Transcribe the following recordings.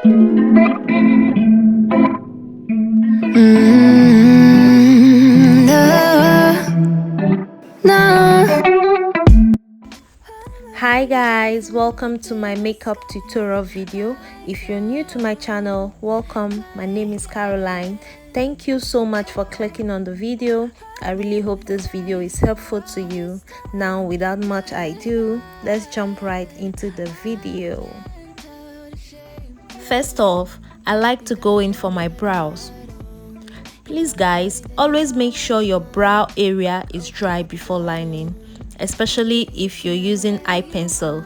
Hi guys, welcome to my makeup tutorial video. If you're new to my channel, welcome. My name is Caroline. Thank you so much for clicking on the video. I really hope this video is helpful to you. Now without much ado, let's jump right into the video. First off, I like to go in for my brows. Please guys, always make sure your brow area is dry before lining, especially if you're using eye pencil.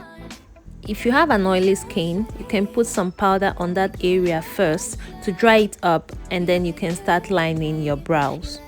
If you have an oily skin, you can put some powder on that area first to dry it up, and then you can start lining your brows.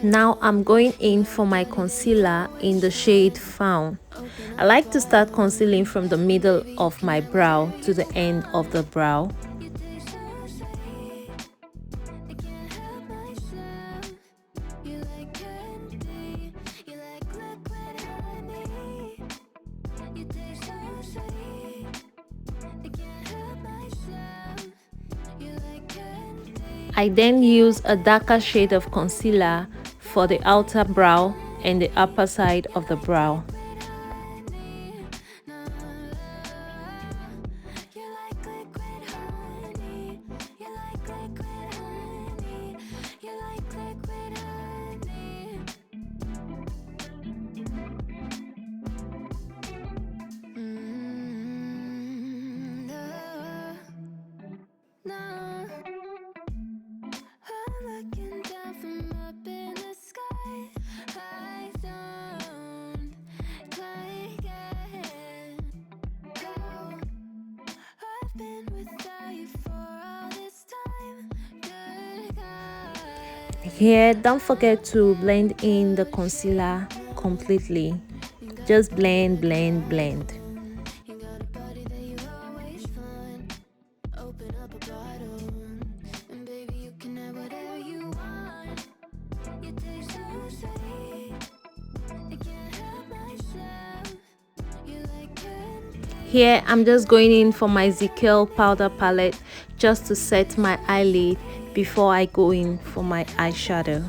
Now I'm going in for my concealer in the shade Fawn. I like to start concealing from the middle of my brow to the end of the brow. I then use a darker shade of concealer for the outer brow and the upper side of the brow. Here, don't forget to blend in the concealer completely. Just blend, blend, blend. Here, I'm just going in for my Zikel powder palette just to set my eyelid before I go in for my eyeshadow.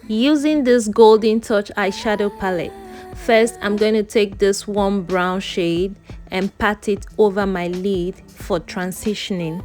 Using this Golden Touch eyeshadow palette, first I'm going to take this warm brown shade and pat it over my lid for transitioning.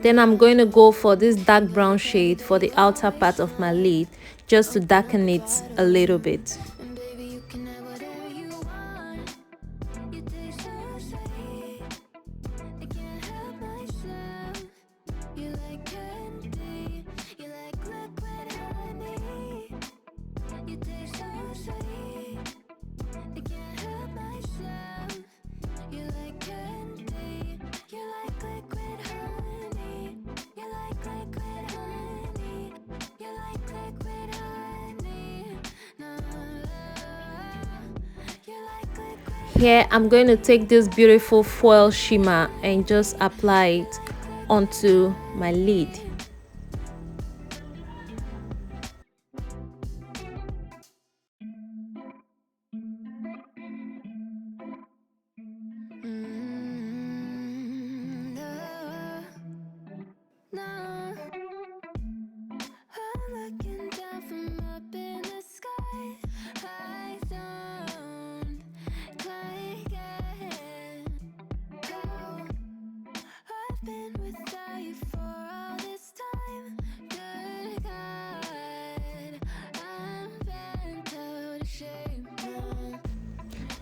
Then I'm going to go for this dark brown shade for the outer part of my lid just to darken it a little bit. Here I'm going to take this beautiful foil shimmer and just apply it onto my lid.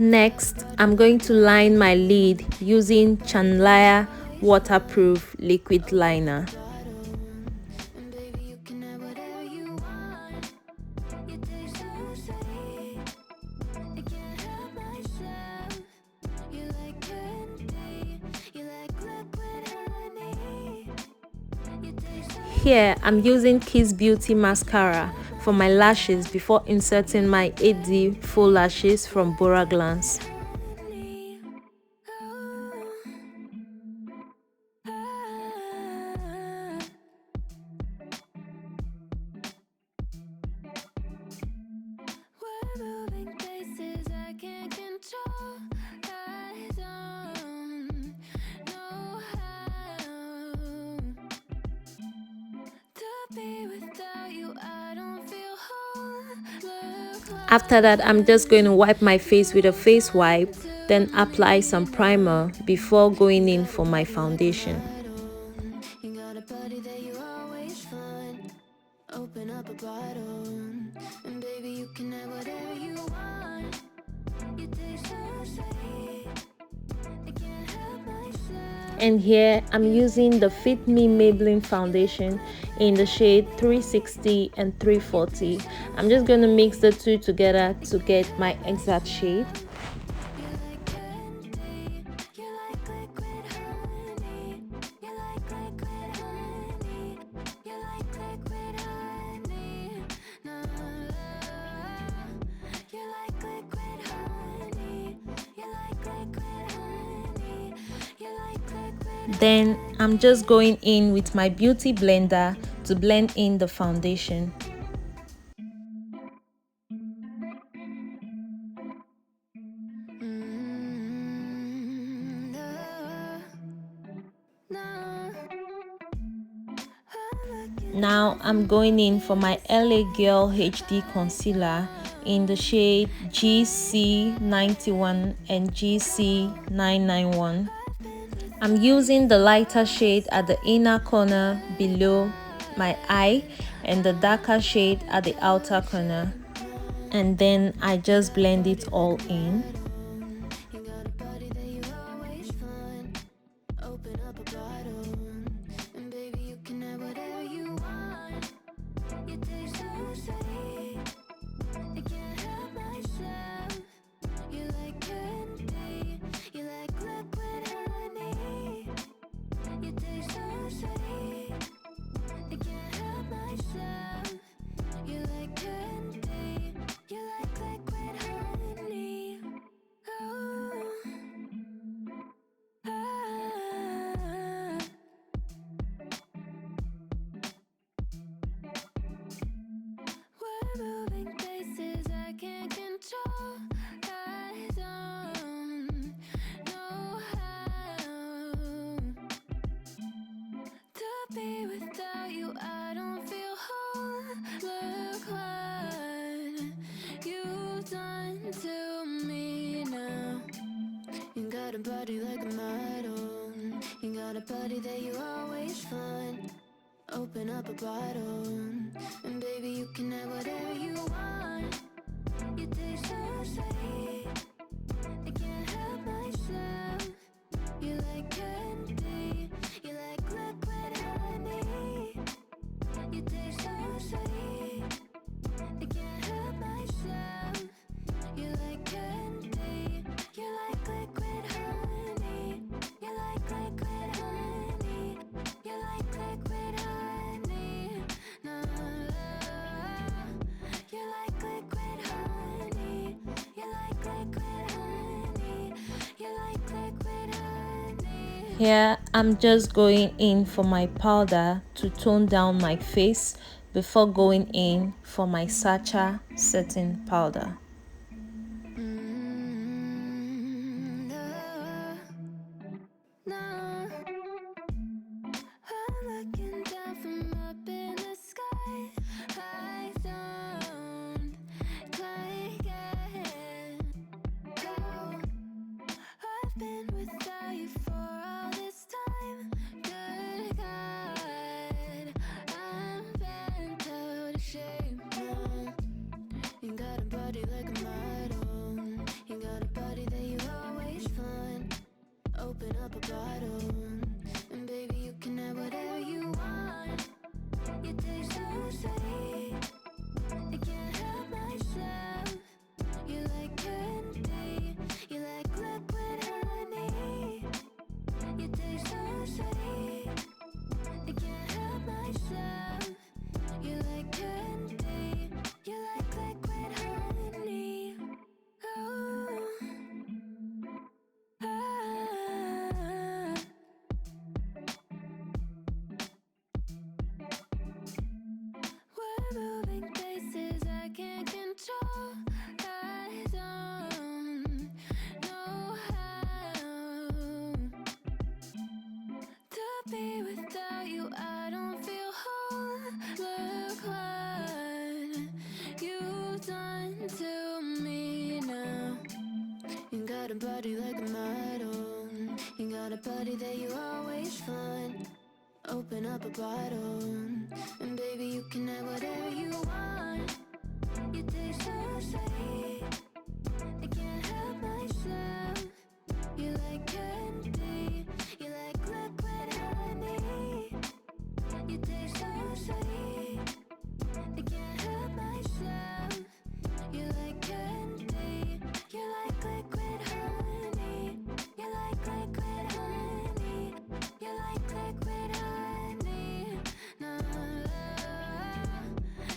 Next, I'm going to line my lid using Chanlaya waterproof liquid liner. Here, I'm using Kiss Beauty mascara for my lashes before inserting my 8D full lashes from Bora Glance. After that, I'm just going to wipe my face with a face wipe, then apply some primer before going in for my foundation. And here I'm using the Fit Me Maybelline foundation in the shade 360 and 340. I'm just going to mix the two together to get my exact shade. Then I'm just going in with my beauty blender to blend in the foundation. Now I'm going in for my L.A Girl HD concealer in the shade GC91 and GC991. I'm using the lighter shade at the inner corner below my eye and the darker shade at the outer corner. And then I just blend it all in. got a body like a model. You got a body that you always find. Open up a bottle, and baby, you can have whatever you want. You taste so sweet, I can't help myself. You like candy, you like liquid honey. You taste so sweet, I can't help myself. You like candy, you like liquid honey. You like liquid honey. You like liquid honey. No, you like liquid honey. You like liquid honey. You like liquid honey. Here I'm just going in for my powder to tone down my face before going in for my Sacha setting powder. you, I don't feel whole. Look what you've done to me now. You got a body like a model. You got a body that you always find. Open up a bottle, and baby, you can have whatever you want. You taste so sweet, I can't help myself. You like candy, you like liquid honey. You taste so sweet, I can't help myself. You like candy, you like liquid honey. You like liquid honey. You like liquid honey. No,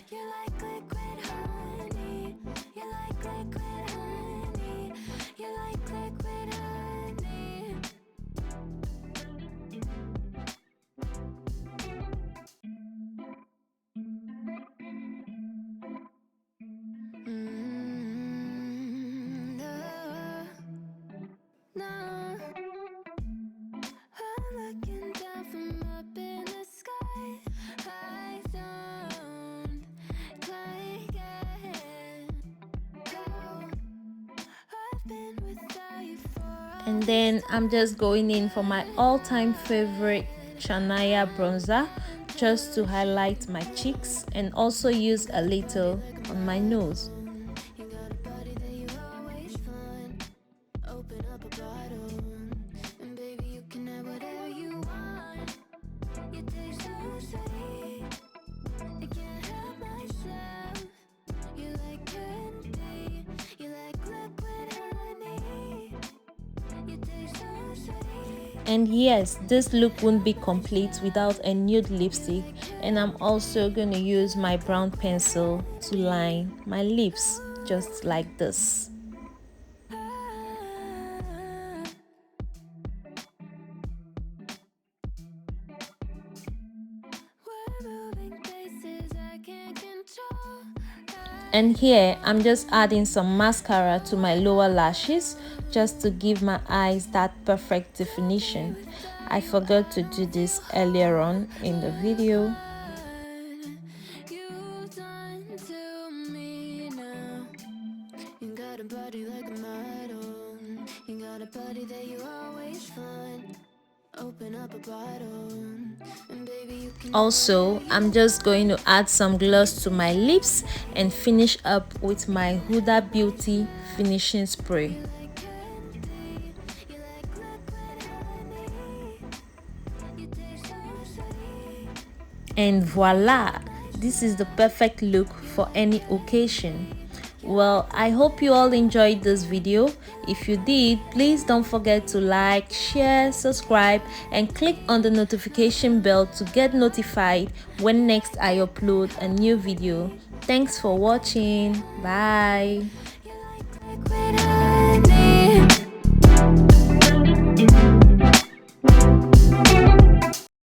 you like liquid honey. You like liquid honey. You like liquid honey. No, no. I'm looking down from up in the sky. I don't like it. Oh, I've been without you for And then I'm just going in for my all-time favorite Chanaya bronzer just to highlight my cheeks and also use a little on my nose. you got a body that you always find. Open up a bottle, and baby, you can have whatever you want. You taste so sweet, I can't help myself. You like candy, you like liquid honey. You taste so sweet. And yes, this look wouldn't be complete without a nude lipstick, and I'm also going to use my brown pencil to line my lips just like this. We're moving places I can't control. And here I'm just adding some mascara to my lower lashes just to give my eyes that perfect definition. I forgot to do this earlier on in the video. You've done to me now. You got a body like a model. You got a body that you always find. Open up a bottle, and baby, you can Also, I'm just going to add some gloss to my lips and finish up with my Huda Beauty finishing spray. like candy. You like liquid honey. You taste so sweet. And voila, this is the perfect look for any occasion. Well, I hope you all enjoyed this video. If you did, please don't forget to like, share, subscribe, and click on the notification bell to get notified when next I upload a new video. Thanks for watching. Bye.